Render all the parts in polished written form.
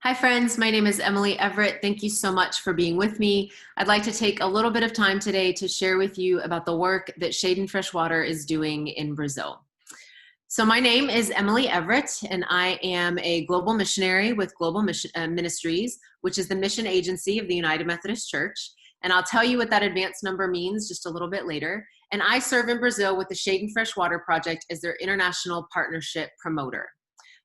Hi friends, my name is Emily Everett. Thank you so much for being with me. I'd like to take a little bit of time today to share with you about the work that Shade and Fresh Water is doing in Brazil. So my name is Emily Everett, and I am a global missionary with Global Ministries, which is the mission agency of the United Methodist Church. And I'll tell you what that advance number means just a little bit later. And I serve in Brazil with the Shade and Fresh Water Project as their international partnership promoter.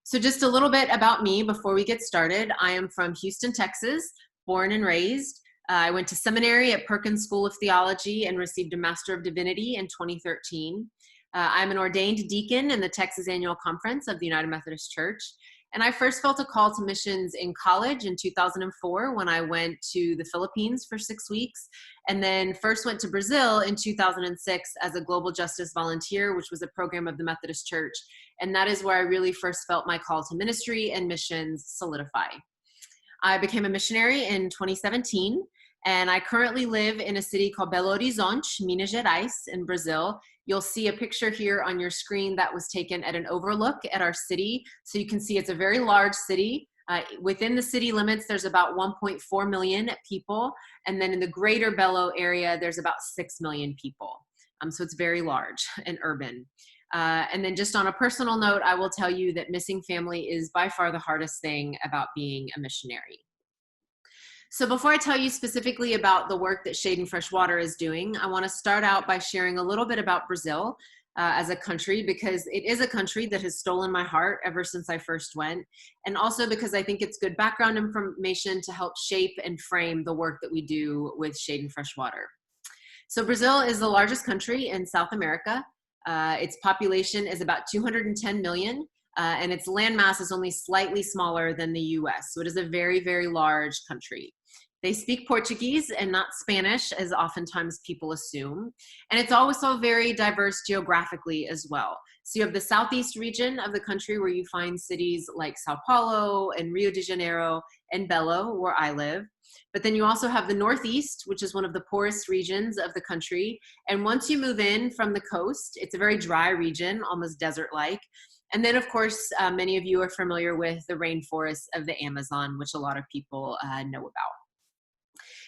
So just a little bit about me before we get started. I am from Houston, Texas, born and raised. I went to seminary at Perkins School of Theology and received a Master of Divinity in 2013. I'm an ordained deacon in the Texas Annual Conference of the United Methodist Church. And I first felt a call to missions in college in 2004 when I went to the Philippines for 6 weeks, and then first went to Brazil in 2006 as a global justice volunteer, which was a program of the Methodist Church. And that is where I really first felt my call to ministry and missions solidify. I became a missionary in 2017, and I currently live in a city called Belo Horizonte, Minas Gerais, in Brazil. You'll see a picture here on your screen that was taken at an overlook at our city. So you can see it's a very large city. Within the city limits, there's about 1.4 million people. And then in the greater Belo area, there's about 6 million people. So it's very large and urban. And then just on a personal note, I will tell you that missing family is by far the hardest thing about being a missionary. So before I tell you specifically about the work that Shade and Fresh Water is doing, I want to start out by sharing a little bit about Brazil as a country, because it is a country that has stolen my heart ever since I first went, and also because I think it's good background information to help shape and frame the work that we do with Shade and Fresh Water. So Brazil is the largest country in South America. Its population is about 210 million. And its landmass is only slightly smaller than the US. So it is a very, very large country. They speak Portuguese and not Spanish, as oftentimes people assume. And it's also very diverse geographically as well. So you have the southeast region of the country where you find cities like Sao Paulo and Rio de Janeiro and Belo, where I live. But then you also have the northeast, which is one of the poorest regions of the country. And once you move in from the coast, it's a very dry region, almost desert-like. And then, of course, many of you are familiar with the rainforests of the Amazon, which a lot of people know about.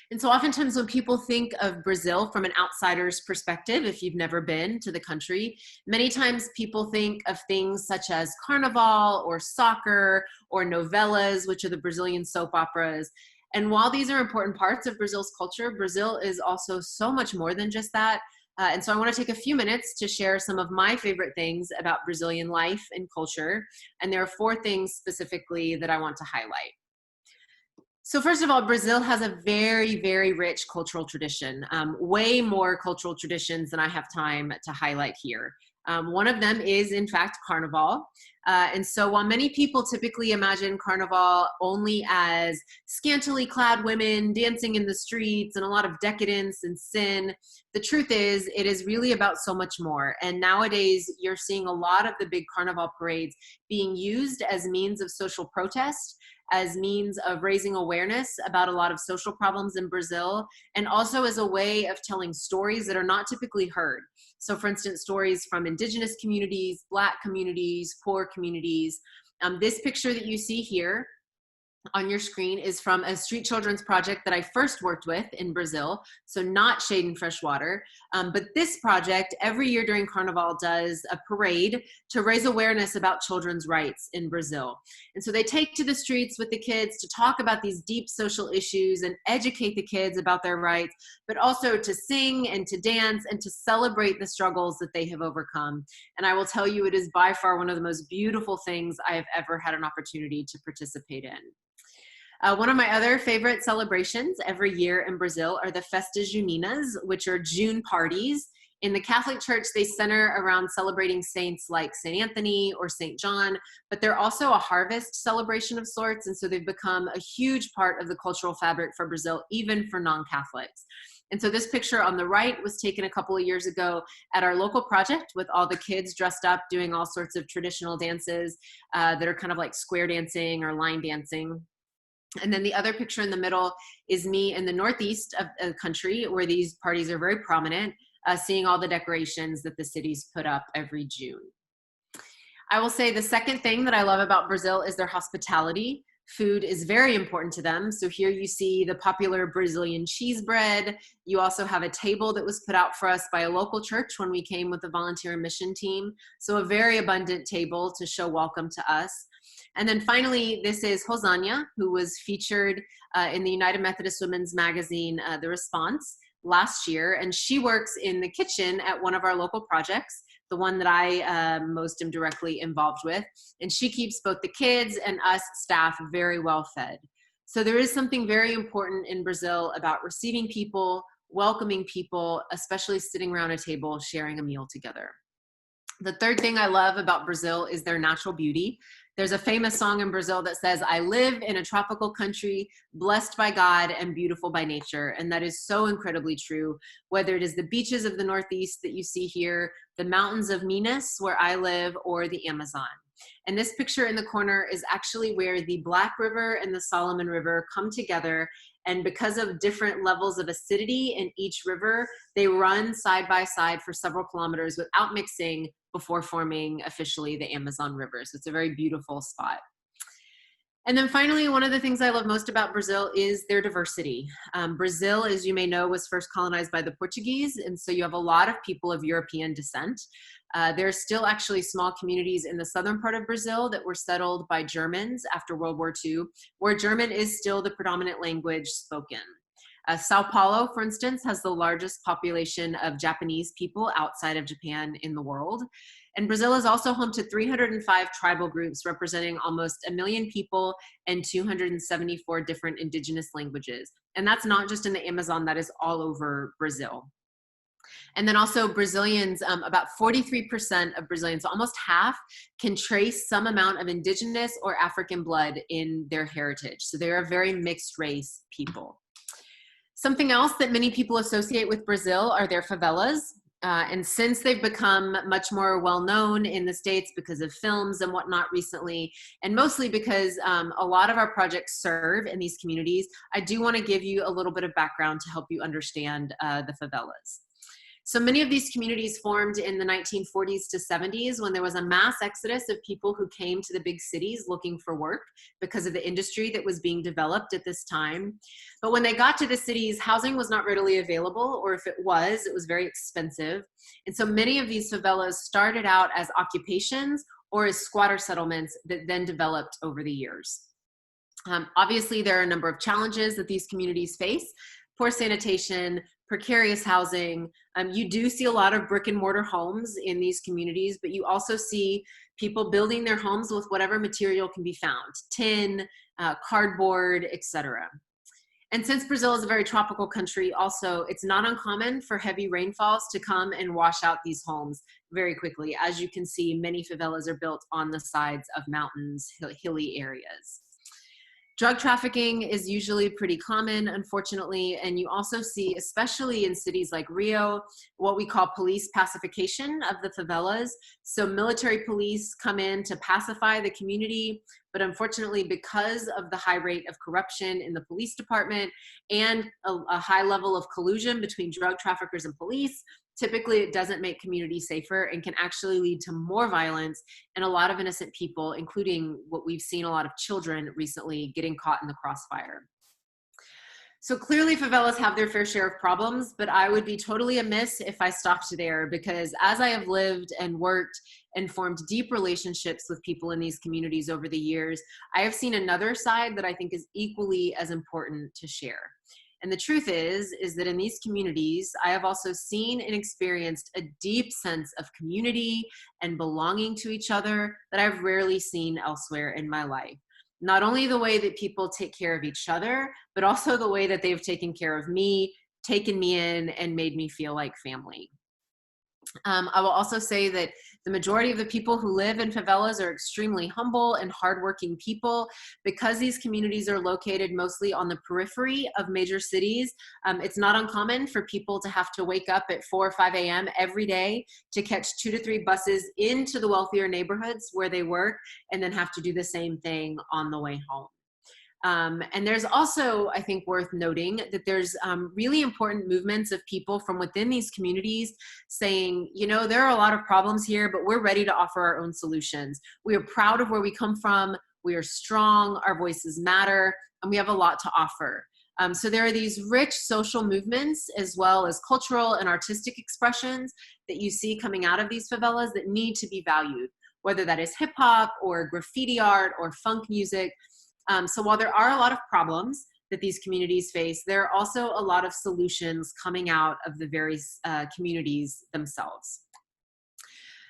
And so oftentimes when people think of Brazil from an outsider's perspective, if you've never been to the country, many times people think of things such as carnival or soccer or novelas, which are the Brazilian soap operas. And while these are important parts of Brazil's culture, Brazil is also so much more than just that. And so I want to take a few minutes to share some of my favorite things about Brazilian life and culture. And there are 4 things specifically that I want to highlight. So first of all, Brazil has a very, very rich cultural tradition, way more cultural traditions than I have time to highlight here. One of them is, in fact, Carnival. And so while many people typically imagine Carnival only as scantily clad women dancing in the streets and a lot of decadence and sin, the truth is it is really about so much more. And nowadays, you're seeing a lot of the big Carnival parades being used as means of social protest, as means of raising awareness about a lot of social problems in Brazil, and also as a way of telling stories that are not typically heard. So for instance, stories from indigenous communities, Black communities, poor communities. This picture that you see here on your screen is from a street children's project that I first worked with in Brazil, so not Shade and Fresh Water. But this project every year during Carnival does a parade to raise awareness about children's rights in Brazil. And so they take to the streets with the kids to talk about these deep social issues and educate the kids about their rights, but also to sing and to dance and to celebrate the struggles that they have overcome. And I will tell you, it is by far one of the most beautiful things I have ever had an opportunity to participate in. One of my other favorite celebrations every year in Brazil are the Festas Juninas, which are June parties. In the Catholic Church, they center around celebrating saints like St. Anthony or St. John, but they're also a harvest celebration of sorts, and so they've become a huge part of the cultural fabric for Brazil, even for non-Catholics. And so this picture on the right was taken a couple of years ago at our local project with all the kids dressed up doing all sorts of traditional dances that are kind of like square dancing or line dancing. And then the other picture in the middle is me in the northeast of the country where these parties are very prominent, seeing all the decorations that the cities put up every June. I will say the second thing that I love about Brazil is their hospitality. Food is very important to them. So here you see the popular Brazilian cheese bread. You also have a table that was put out for us by a local church when we came with the volunteer and mission team. So a very abundant table to show welcome to us. And then finally, this is Hosanna, who was featured in the United Methodist Women's magazine, The Response, last year. And she works in the kitchen at one of our local projects, the one that I most am directly involved with. And she keeps both the kids and us staff very well fed. So there is something very important in Brazil about receiving people, welcoming people, especially sitting around a table, sharing a meal together. The third thing I love about Brazil is their natural beauty. There's a famous song in Brazil that says, "I live in a tropical country, blessed by God and beautiful by nature." And that is so incredibly true, whether it is the beaches of the Northeast that you see here, the mountains of Minas, where I live, or the Amazon. And this picture in the corner is actually where the Black River and the Solomon River come together. And because of different levels of acidity in each river, they run side by side for several kilometers without mixing before forming officially the Amazon River. So it's a very beautiful spot. And then finally, one of the things I love most about Brazil is their diversity. Brazil, as you may know, was first colonized by the Portuguese, and so you have a lot of people of European descent. There are still actually small communities in the southern part of Brazil that were settled by Germans after World War II, where German is still the predominant language spoken. Sao Paulo, for instance, has the largest population of Japanese people outside of Japan in the world. And Brazil is also home to 305 tribal groups representing almost 1 million people and 274 different indigenous languages. And that's not just in the Amazon, that is all over Brazil. And then also Brazilians, about 43% of Brazilians, almost half, can trace some amount of indigenous or African blood in their heritage. So they're a very mixed race people. Something else that many people associate with Brazil are their favelas. And since they've become much more well-known in the States because of films and whatnot recently, and mostly because a lot of our projects serve in these communities, I do want to give you a little bit of background to help you understand the favelas. So many of these communities formed in the 1940s to 70s when there was a mass exodus of people who came to the big cities looking for work because of the industry that was being developed at this time. But when they got to the cities, housing was not readily available, or if it was very expensive. And so many of these favelas started out as occupations or as squatter settlements that then developed over the years. Obviously, there are a number of challenges that these communities face: poor sanitation, precarious housing. You do see a lot of brick and mortar homes in these communities, but you also see people building their homes with whatever material can be found: tin, cardboard, etc. And since Brazil is a very tropical country, also, it's not uncommon for heavy rainfalls to come and wash out these homes very quickly. As you can see, many favelas are built on the sides of mountains, hilly areas. Drug trafficking is usually pretty common, unfortunately, and you also see, especially in cities like Rio, what we call police pacification of the favelas. So military police come in to pacify the community, but unfortunately, because of the high rate of corruption in the police department and a high level of collusion between drug traffickers and police, typically it doesn't make communities safer and can actually lead to more violence and a lot of innocent people, including what we've seen a lot of children recently getting caught in the crossfire. So clearly favelas have their fair share of problems, but I would be totally amiss if I stopped there, because as I have lived and worked and formed deep relationships with people in these communities over the years, I have seen another side that I think is equally as important to share. And the truth is that in these communities, I have also seen and experienced a deep sense of community and belonging to each other that I've rarely seen elsewhere in my life. Not only the way that people take care of each other, but also the way that they've taken care of me, taken me in, and made me feel like family. I will also say that the majority of the people who live in favelas are extremely humble and hardworking people. Because these communities are located mostly on the periphery of major cities, it's not uncommon for people to have to wake up at 4 or 5 a.m. every day to catch 2 to 3 buses into the wealthier neighborhoods where they work, and then have to do the same thing on the way home. And there's also, I think, worth noting that there's really important movements of people from within these communities saying, you know, there are a lot of problems here, but we're ready to offer our own solutions. We are proud of where we come from. we are strong, our voices matter, and we have a lot to offer. So there are these rich social movements as well as cultural and artistic expressions that you see coming out of these favelas that need to be valued, whether that is hip hop or graffiti art or funk music. So while there are a lot of problems that these communities face, there are also a lot of solutions coming out of the various communities themselves.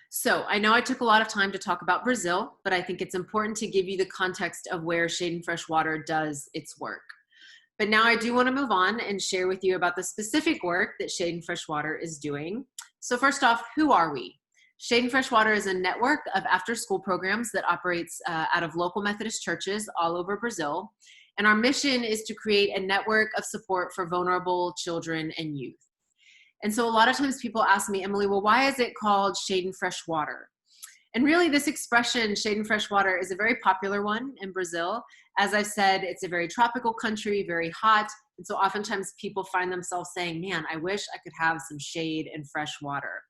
So I know I took a lot of time to talk about Brazil, but I think it's important to give you the context of where Shade and Fresh Water does its work. But now I do want to move on and share with you about the specific work that Shade and Fresh Water is doing. So first off, who are we? Shade and Fresh Water is a network of after-school programs that operates out of local Methodist churches all over Brazil. And our mission is to create a network of support for vulnerable children and youth. And so a lot of times people ask me, Emily, well, why is it called Shade and Fresh Water? And really this expression, Shade and Fresh Water, is a very popular one in Brazil. As I've said, it's a very tropical country, very hot. And so oftentimes people find themselves saying, man, I wish I could have some shade and fresh water.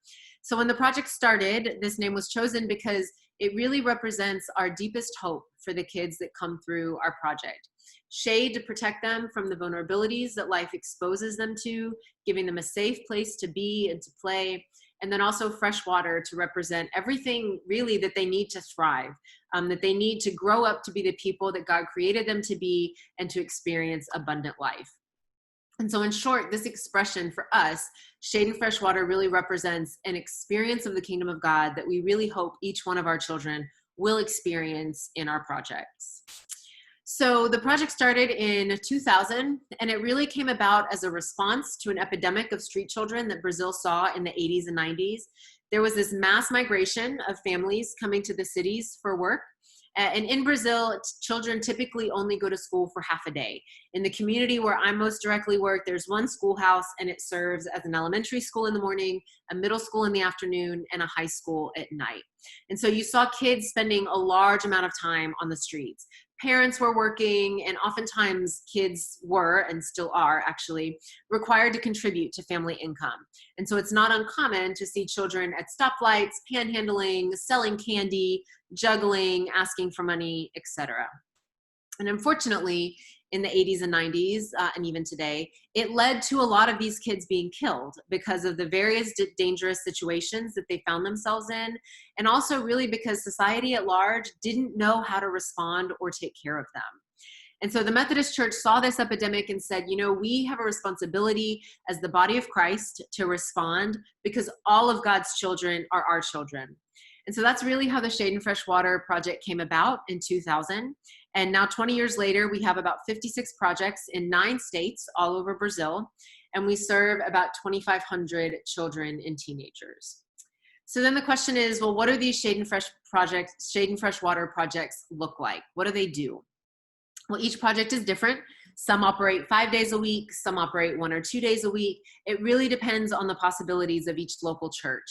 So when the project started, this name was chosen because it really represents our deepest hope for the kids that come through our project. Shade to protect them from the vulnerabilities that life exposes them to, giving them a safe place to be and to play. And then also fresh water to represent everything really that they need to thrive, that they need to grow up to be the people that God created them to be and to experience abundant life. And so in short, this expression for us, Shade and Fresh Water, really represents an experience of the kingdom of God that we really hope each one of our children will experience in our projects. So the project started in 2000, and it really came about as a response to an epidemic of street children that Brazil saw in the 80s and 90s. There was this mass migration of families coming to the cities for work. And in Brazil, children typically only go to school for half a day. In the community where I most directly work, there's one schoolhouse, and it serves as an elementary school in the morning, a middle school in the afternoon, and a high school at night. And so you saw kids spending a large amount of time on the streets. Parents were working, and oftentimes kids were, and still are actually, required to contribute to family income. And so it's not uncommon to see children at stoplights, panhandling, selling candy, juggling, asking for money, etc. And unfortunately, in the 80s and 90s, and even today, it led to a lot of these kids being killed because of the various dangerous situations that they found themselves in, and also really because society at large didn't know how to respond or take care of them. And so the Methodist Church saw this epidemic and said, you know, we have a responsibility as the body of Christ to respond because all of God's children are our children. And so that's really how the Shade and Fresh Water project came about in 2000. And now 20 years later, we have about 56 projects in 9 states all over Brazil. And we serve about 2,500 children and teenagers. So then the question is, well, what are these Shade and Fresh Water projects look like? What do they do? Well, each project is different. Some operate 5 days a week, some operate 1 or 2 days a week. It really depends on the possibilities of each local church.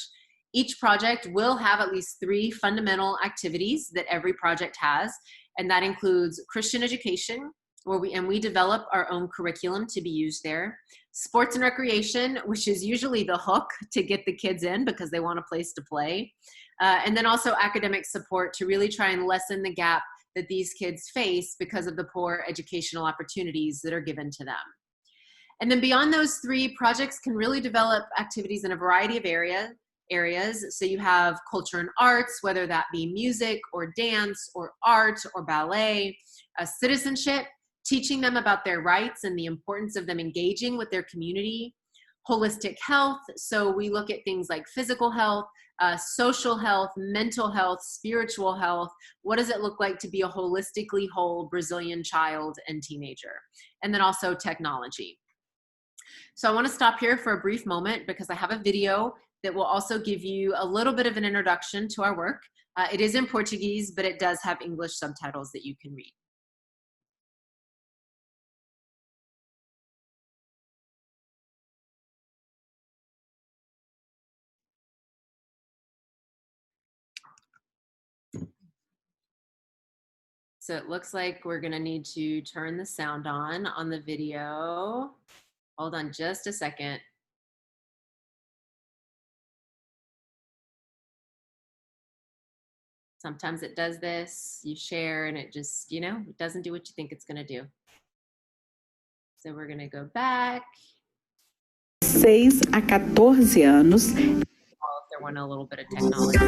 Each project will have at least 3 fundamental activities that every project has, and that includes Christian education, where we develop our own curriculum to be used there, sports and recreation, which is usually the hook to get the kids in because they want a place to play, and then also academic support to really try and lessen the gap that these kids face because of the poor educational opportunities that are given to them. And then beyond those 3, projects can really develop activities in a variety of areas. So you have culture and arts, whether that be music or dance or art or ballet, citizenship, teaching them about their rights and the importance of them engaging with their community, holistic health. So we look at things like physical health, social health, mental health, spiritual health. What does it look like to be a holistically whole Brazilian child and teenager? And then also technology. So I want to stop here for a brief moment because I have a video that will also give you a little bit of an introduction to our work. It is in Portuguese, but it does have English subtitles that you can read. So it looks like we're gonna need to turn the sound on the video. Hold on just a second. Sometimes it does this, you share and it just, you know, it doesn't do what you think it's going to do. So we're going to go back. 6 a 14 anos. If there went a little bit of technology.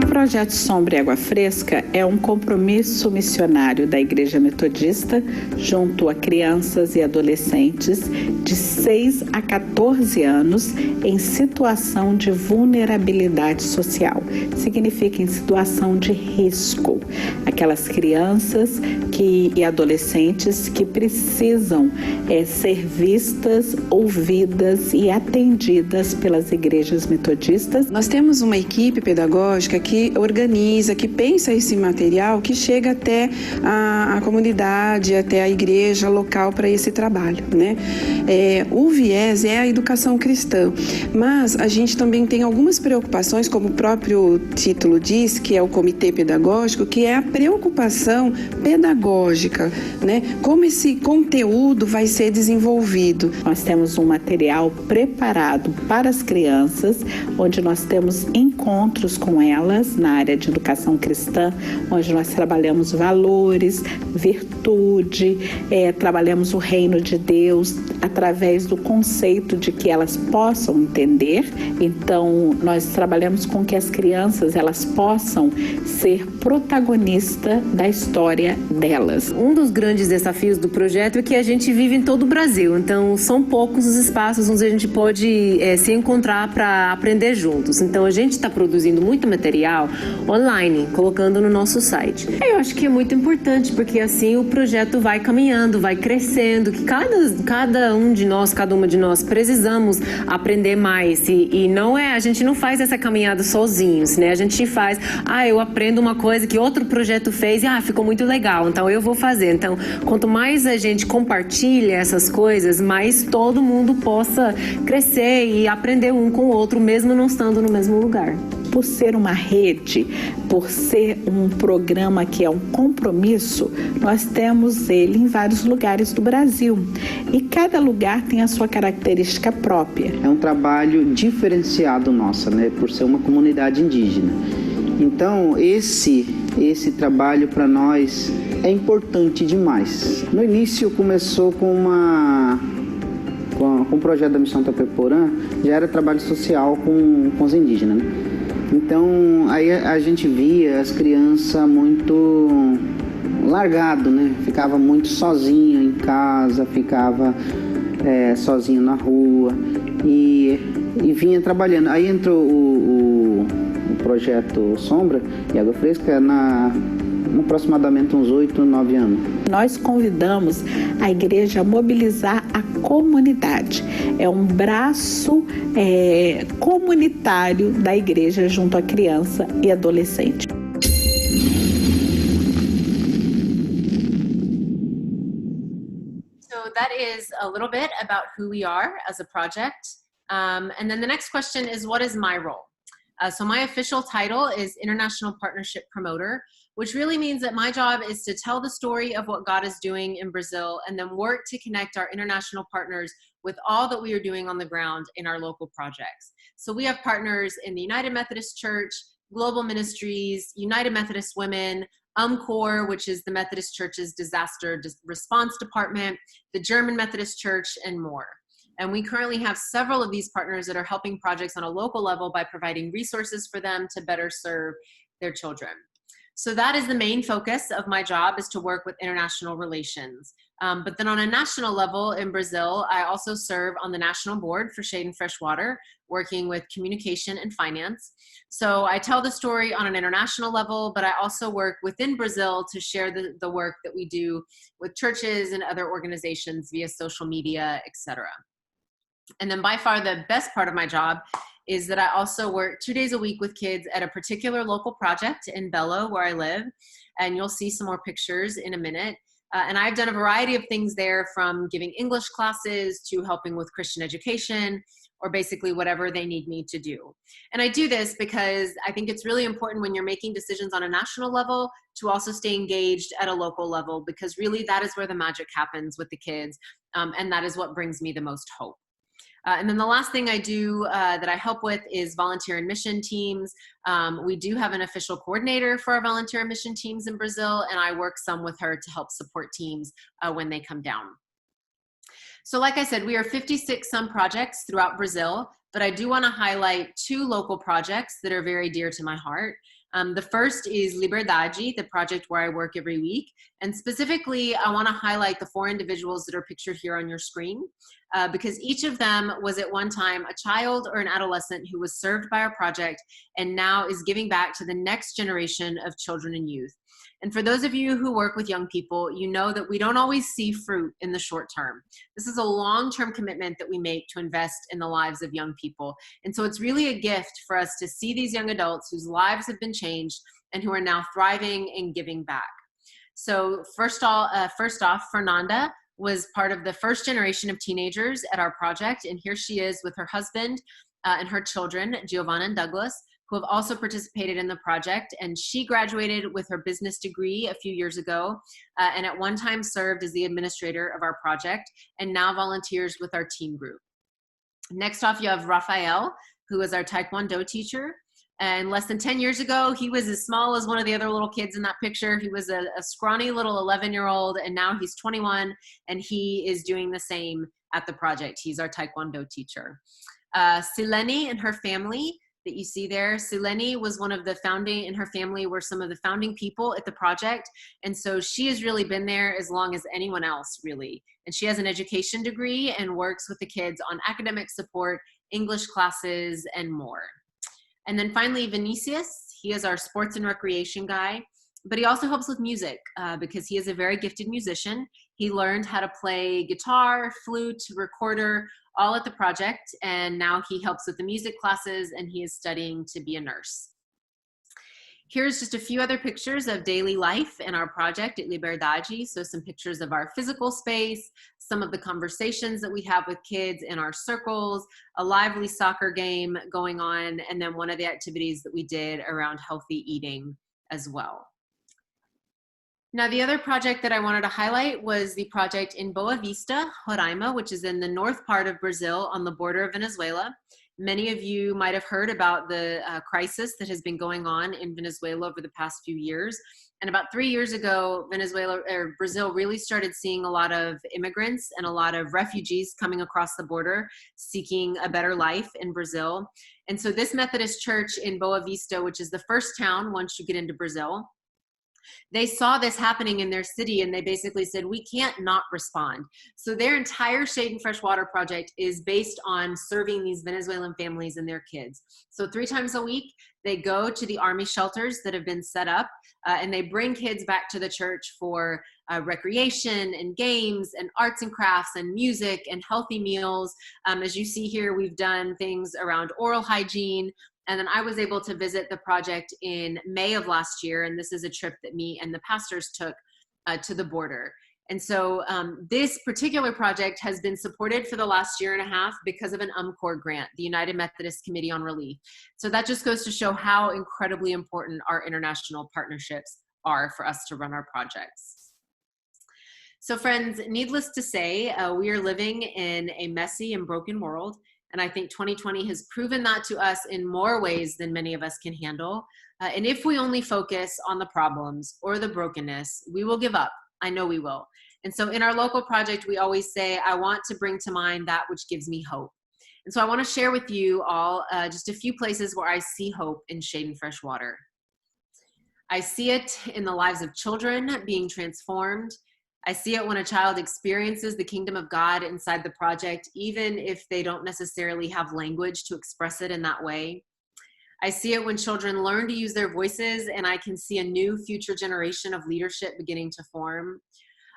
O Projeto Sombra e Água Fresca é um compromisso missionário da Igreja Metodista junto a crianças e adolescentes de 6 a 14 anos em situação de vulnerabilidade social. Significa em situação de risco. Aquelas crianças e adolescentes que precisam ser vistas, ouvidas e atendidas pelas igrejas metodistas. Nós temos uma equipe pedagógica que organiza, que pensa esse material, que chega até a comunidade, até a igreja local para esse trabalho, né? O viés é a educação cristã, mas a gente também tem algumas preocupações, como o próprio título diz, que é o comitê pedagógico, que é a preocupação pedagógica, né? Como esse conteúdo vai ser desenvolvido. Nós temos um material preparado para as crianças, onde nós temos encontros com elas na área de educação cristã, onde nós trabalhamos valores, virtude, trabalhamos o reino de Deus através do conceito de que elas possam entender. Então, nós trabalhamos com que as crianças elas possam ser protagonista da história delas. Um dos grandes desafios do projeto é que a gente vive em todo o Brasil, então são poucos os espaços onde a gente pode se encontrar para aprender juntos. Então a gente está produzindo muito material online, colocando no nosso site. Eu acho que é muito importante, porque assim o projeto vai caminhando, vai crescendo, que cada um de nós, cada uma de nós precisamos aprender mais e não a gente não faz essa caminhada sozinhos, né? A gente faz, eu aprendo uma coisa que outro projeto fez e ficou muito legal, então eu vou fazer. Então, quanto mais a gente compartilha essas coisas, mais todo mundo possa crescer e aprender um com o outro, mesmo não estando no mesmo lugar. Por ser uma rede, por ser um programa que é um compromisso, nós temos ele em vários lugares do Brasil. E cada lugar tem a sua característica própria. É um trabalho diferenciado nosso, né? Por ser uma comunidade indígena. Então, esse trabalho para nós é importante demais. No início começou com o projeto da Missão Tapeporã, já era trabalho social com os indígenas, né? Então, aí a gente via as crianças muito largado, né? Ficava muito sozinho em casa, ficava sozinho na rua e vinha trabalhando. Aí entrou o projeto Sombra e Água Fresca aproximadamente uns 8, 9 anos. Nós convidamos a igreja a mobilizar a comunidade. É um braço comunitário da igreja junto à criança e adolescente. So that is a little bit about who we are as a project. And then the next question is, what is my role? So my official title is International Partnership Promoter, which really means that my job is to tell the story of what God is doing in Brazil and then work to connect our international partners with all that we are doing on the ground in our local projects. So we have partners in the United Methodist Church, Global Ministries, United Methodist Women, UMCOR, which is the Methodist Church's Disaster Response Department, the German Methodist Church, and more. And we currently have several of these partners that are helping projects on a local level by providing resources for them to better serve their children. So that is the main focus of my job, is to work with international relations. But then on a national level in Brazil, I also serve on the national board for Shade and Fresh Water, working with communication and finance. So I tell the story on an international level, but I also work within Brazil to share the work that we do with churches and other organizations via social media, etc. And then by far the best part of my job is that I also work 2 days a week with kids at a particular local project in Belo, where I live. And you'll see some more pictures in a minute. And I've done a variety of things there, from giving English classes to helping with Christian education, or basically whatever they need me to do. And I do this because I think it's really important when you're making decisions on a national level to also stay engaged at a local level, because really that is where the magic happens with the kids. And that is what brings me the most hope. And then the last thing I do that I help with is volunteer and mission teams. We do have an official coordinator for our volunteer and mission teams in Brazil, and I work some with her to help support teams when they come down. So like I said, we are 56 some projects throughout Brazil, but I do want to highlight 2 local projects that are very dear to my heart. The first is Liberdade, the project where I work every week. And specifically, I want to highlight the 4 individuals that are pictured here on your screen, because each of them was at one time a child or an adolescent who was served by our project and now is giving back to the next generation of children and youth. And for those of you who work with young people, you know that we don't always see fruit in the short term. This is a long-term commitment that we make to invest in the lives of young people. And so it's really a gift for us to see these young adults whose lives have been changed and who are now thriving and giving back. So first off, Fernanda was part of the first generation of teenagers at our project. And here she is with her husband and her children, Giovanna and Douglas, who have also participated in the project. And she graduated with her business degree a few years ago, and at one time served as the administrator of our project, and now volunteers with our team group. Next off, you have Rafael, who is our Taekwondo teacher. And less than 10 years ago, he was as small as one of the other little kids in that picture. He was a scrawny little 11-year-old, and now he's 21, and he is doing the same at the project. He's our Taekwondo teacher. Sileni and her family that you see there. Sileni was one of the founding, and her family were some of the founding people at the project. And so she has really been there as long as anyone else, really. And she has an education degree and works with the kids on academic support, English classes, and more. And then finally, Vinicius, he is our sports and recreation guy, but he also helps with music because he is a very gifted musician. He learned how to play guitar, flute, recorder, all at the project, and now he helps with the music classes, and he is studying to be a nurse. Here's just a few other pictures of daily life in our project at Liberdade. So some pictures of our physical space, some of the conversations that we have with kids in our circles, a lively soccer game going on, and then one of the activities that we did around healthy eating as well. Now, the other project that I wanted to highlight was the project in Boa Vista, Roraima, which is in the north part of Brazil on the border of Venezuela. Many of you might have heard about the crisis that has been going on in Venezuela over the past few years. And about 3 years ago, Brazil really started seeing a lot of immigrants and a lot of refugees coming across the border seeking a better life in Brazil. And so this Methodist church in Boa Vista, which is the first town once you get into Brazil, they saw this happening in their city, and they basically said, we can't not respond. So their entire Shade and Fresh Water project is based on serving these Venezuelan families and their kids. So 3 times a week, they go to the army shelters that have been set up, and they bring kids back to the church for recreation and games and arts and crafts and music and healthy meals. As you see here, we've done things around oral hygiene. And then I was able to visit the project in May of last year. And this is a trip that me and the pastors took to the border. And so this particular project has been supported for the last 1.5 years because of an UMCOR grant, the United Methodist Committee on Relief. So that just goes to show how incredibly important our international partnerships are for us to run our projects. So friends, needless to say, we are living in a messy and broken world. And I think 2020 has proven that to us in more ways than many of us can handle. And if we only focus on the problems or the brokenness, we will give up. I know we will. And so in our local project, we always say, I want to bring to mind that which gives me hope. And so I want to share with you all just a few places where I see hope in Shade and Fresh Water. I see it in the lives of children being transformed. I see it when a child experiences the kingdom of God inside the project, even if they don't necessarily have language to express it in that way. I see it when children learn to use their voices, and I can see a new future generation of leadership beginning to form.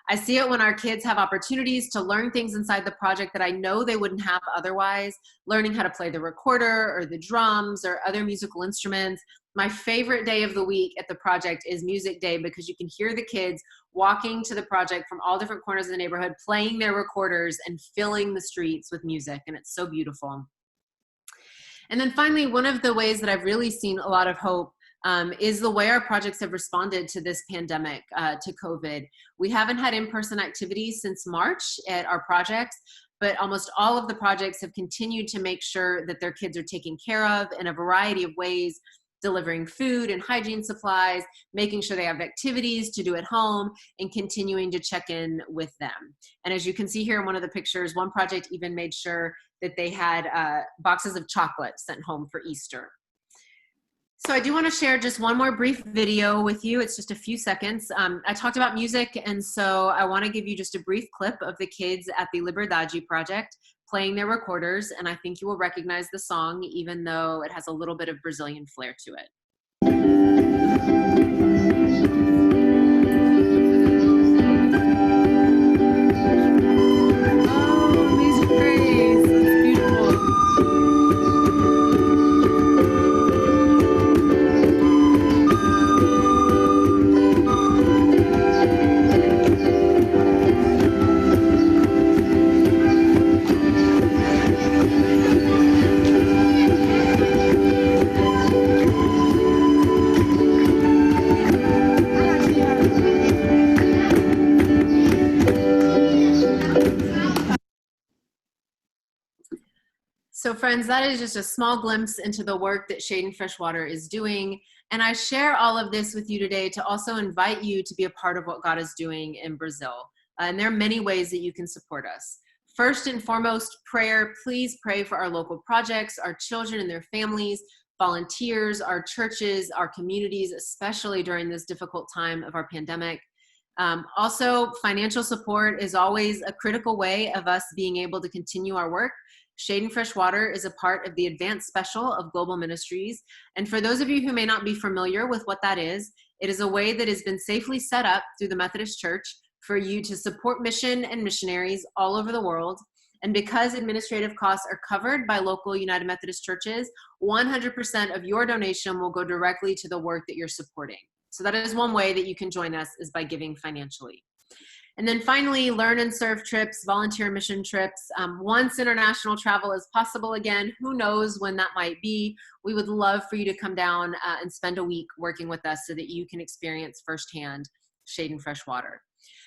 I see it when our kids have opportunities to learn things inside the project that I know they wouldn't have otherwise, learning how to play the recorder or the drums or other musical instruments, My favorite day of the week at the project is music day, because you can hear the kids walking to the project from all different corners of the neighborhood, playing their recorders and filling the streets with music, and it's so beautiful. And then finally, one of the ways that I've really seen a lot of hope is the way our projects have responded to this pandemic, to COVID. We haven't had in-person activities since March at our projects, but almost all of the projects have continued to make sure that their kids are taken care of in a variety of ways, delivering food and hygiene supplies, making sure they have activities to do at home, and continuing to check in with them. And as you can see here in one of the pictures, one project even made sure that they had boxes of chocolate sent home for Easter. So I do want to share just one more brief video with you. It's just a few seconds. I talked about music, and so I want to give you just a brief clip of the kids at the Liberdade project playing their recorders, and I think you will recognize the song, even though it has a little bit of Brazilian flair to it. Oh, Amazing Grace, that's beautiful. So friends, that is just a small glimpse into the work that Shade and Fresh Water is doing. And I share all of this with you today to also invite you to be a part of what God is doing in Brazil. And there are many ways that you can support us. First and foremost, prayer. Please pray for our local projects, our children and their families, volunteers, our churches, our communities, especially during this difficult time of our pandemic. Also, financial support is always a critical way of us being able to continue our work. Shade and Fresh Water is a part of the Advanced Special of Global Ministries. And for those of you who may not be familiar with what that is, it is a way that has been safely set up through the Methodist Church for you to support mission and missionaries all over the world. And because administrative costs are covered by local United Methodist churches, 100% of your donation will go directly to the work that you're supporting. So that is one way that you can join us, is by giving financially. And then finally, learn and serve trips, volunteer mission trips. Once international travel is possible again, who knows when that might be, we would love for you to come down and spend a week working with us so that you can experience firsthand Shade and Fresh Water.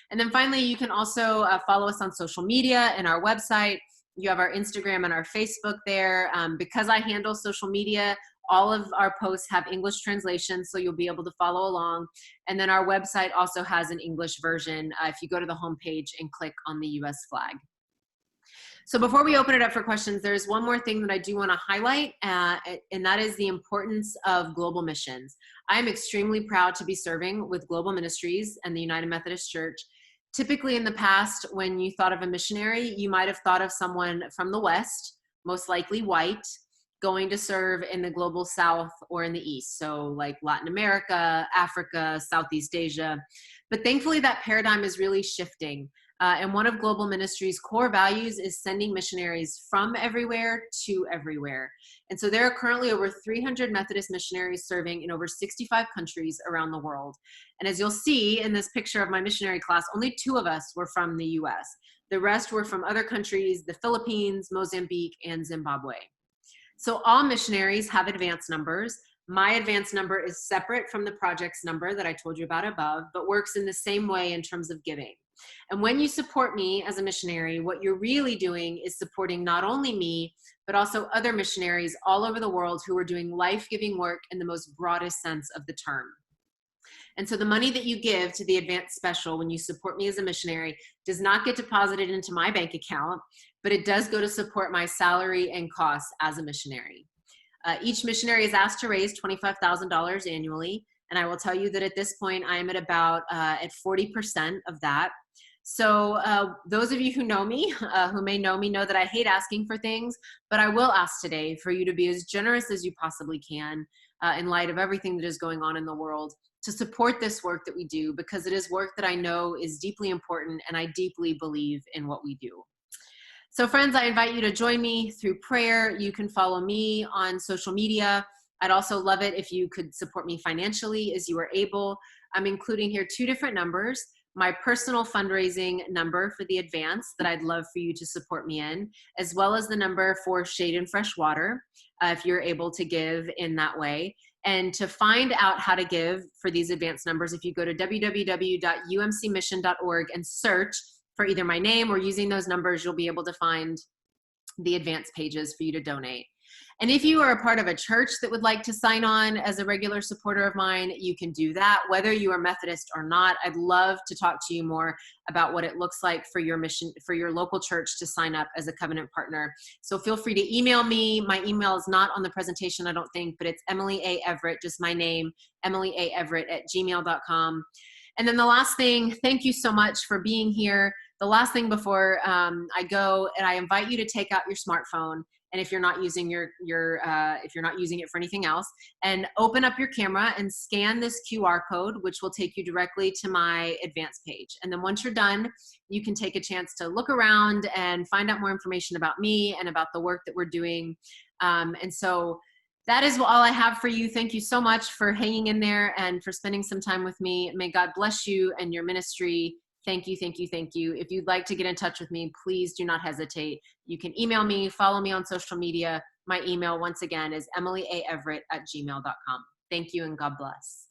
And then finally, you can also follow us on social media and our website. You have our Instagram and our Facebook there. Because I handle social media, all of our posts have English translations, so you'll be able to follow along. And then our website also has an English version if you go to the homepage and click on the US flag. So before we open it up for questions, there's one more thing that I do want to highlight, and that is the importance of global missions. I'm extremely proud to be serving with Global Ministries and the United Methodist Church. Typically in the past, when you thought of a missionary, you might have thought of someone from the West, most likely white, going to serve in the global South or in the East. So like Latin America, Africa, Southeast Asia. But thankfully that paradigm is really shifting. And one of Global Ministries' core values is sending missionaries from everywhere to everywhere. And so there are currently over 300 Methodist missionaries serving in over 65 countries around the world. And as you'll see in this picture of my missionary class, only 2 of us were from the US. The rest were from other countries, the Philippines, Mozambique, and Zimbabwe. So all missionaries have advance numbers. My advance number is separate from the project's number that I told you about above, but works in the same way in terms of giving. And when you support me as a missionary, what you're really doing is supporting not only me, but also other missionaries all over the world who are doing life-giving work in the most broadest sense of the term. And so the money that you give to the Advanced Special when you support me as a missionary does not get deposited into my bank account, but it does go to support my salary and costs as a missionary. Each missionary is asked to raise $25,000 annually. And I will tell you that at this point, I am at about at 40% of that. So those of you who know me, who may know me, know that I hate asking for things, but I will ask today for you to be as generous as you possibly can in light of everything that is going on in the world, to support this work that we do, because it is work that I know is deeply important, and I deeply believe in what we do. So friends, I invite you to join me through prayer. You can follow me on social media. I'd also love it if you could support me financially as you are able. I'm including here 2 different numbers. My personal fundraising number for the advance that I'd love for you to support me in, as well as the number for Shade and Fresh Water, if you're able to give in that way. And to find out how to give for these advance numbers, if you go to www.umcmission.org and search for either my name or using those numbers, you'll be able to find the advance pages for you to donate. And if you are a part of a church that would like to sign on as a regular supporter of mine, you can do that, whether you are Methodist or not. I'd love to talk to you more about what it looks like for your mission, for your local church to sign up as a covenant partner. So feel free to email me. My email is not on the presentation, I don't think, but it's emilyaeverett, just my name, emilyaeverett@gmail.com. And then the last thing, thank you so much for being here. The last thing before I go, and I invite you to take out your smartphone, and if you're not using if you're not using it for anything else, and open up your camera and scan this QR code, which will take you directly to my advance page. And then once you're done, you can take a chance to look around and find out more information about me and about the work that we're doing. And so that is all I have for you. Thank you so much for hanging in there and for spending some time with me. May God bless you and your ministry. Thank you, thank you, thank you. If you'd like to get in touch with me, please do not hesitate. You can email me, follow me on social media. My email, once again, is emilyaeverett@gmail.com. Thank you and God bless.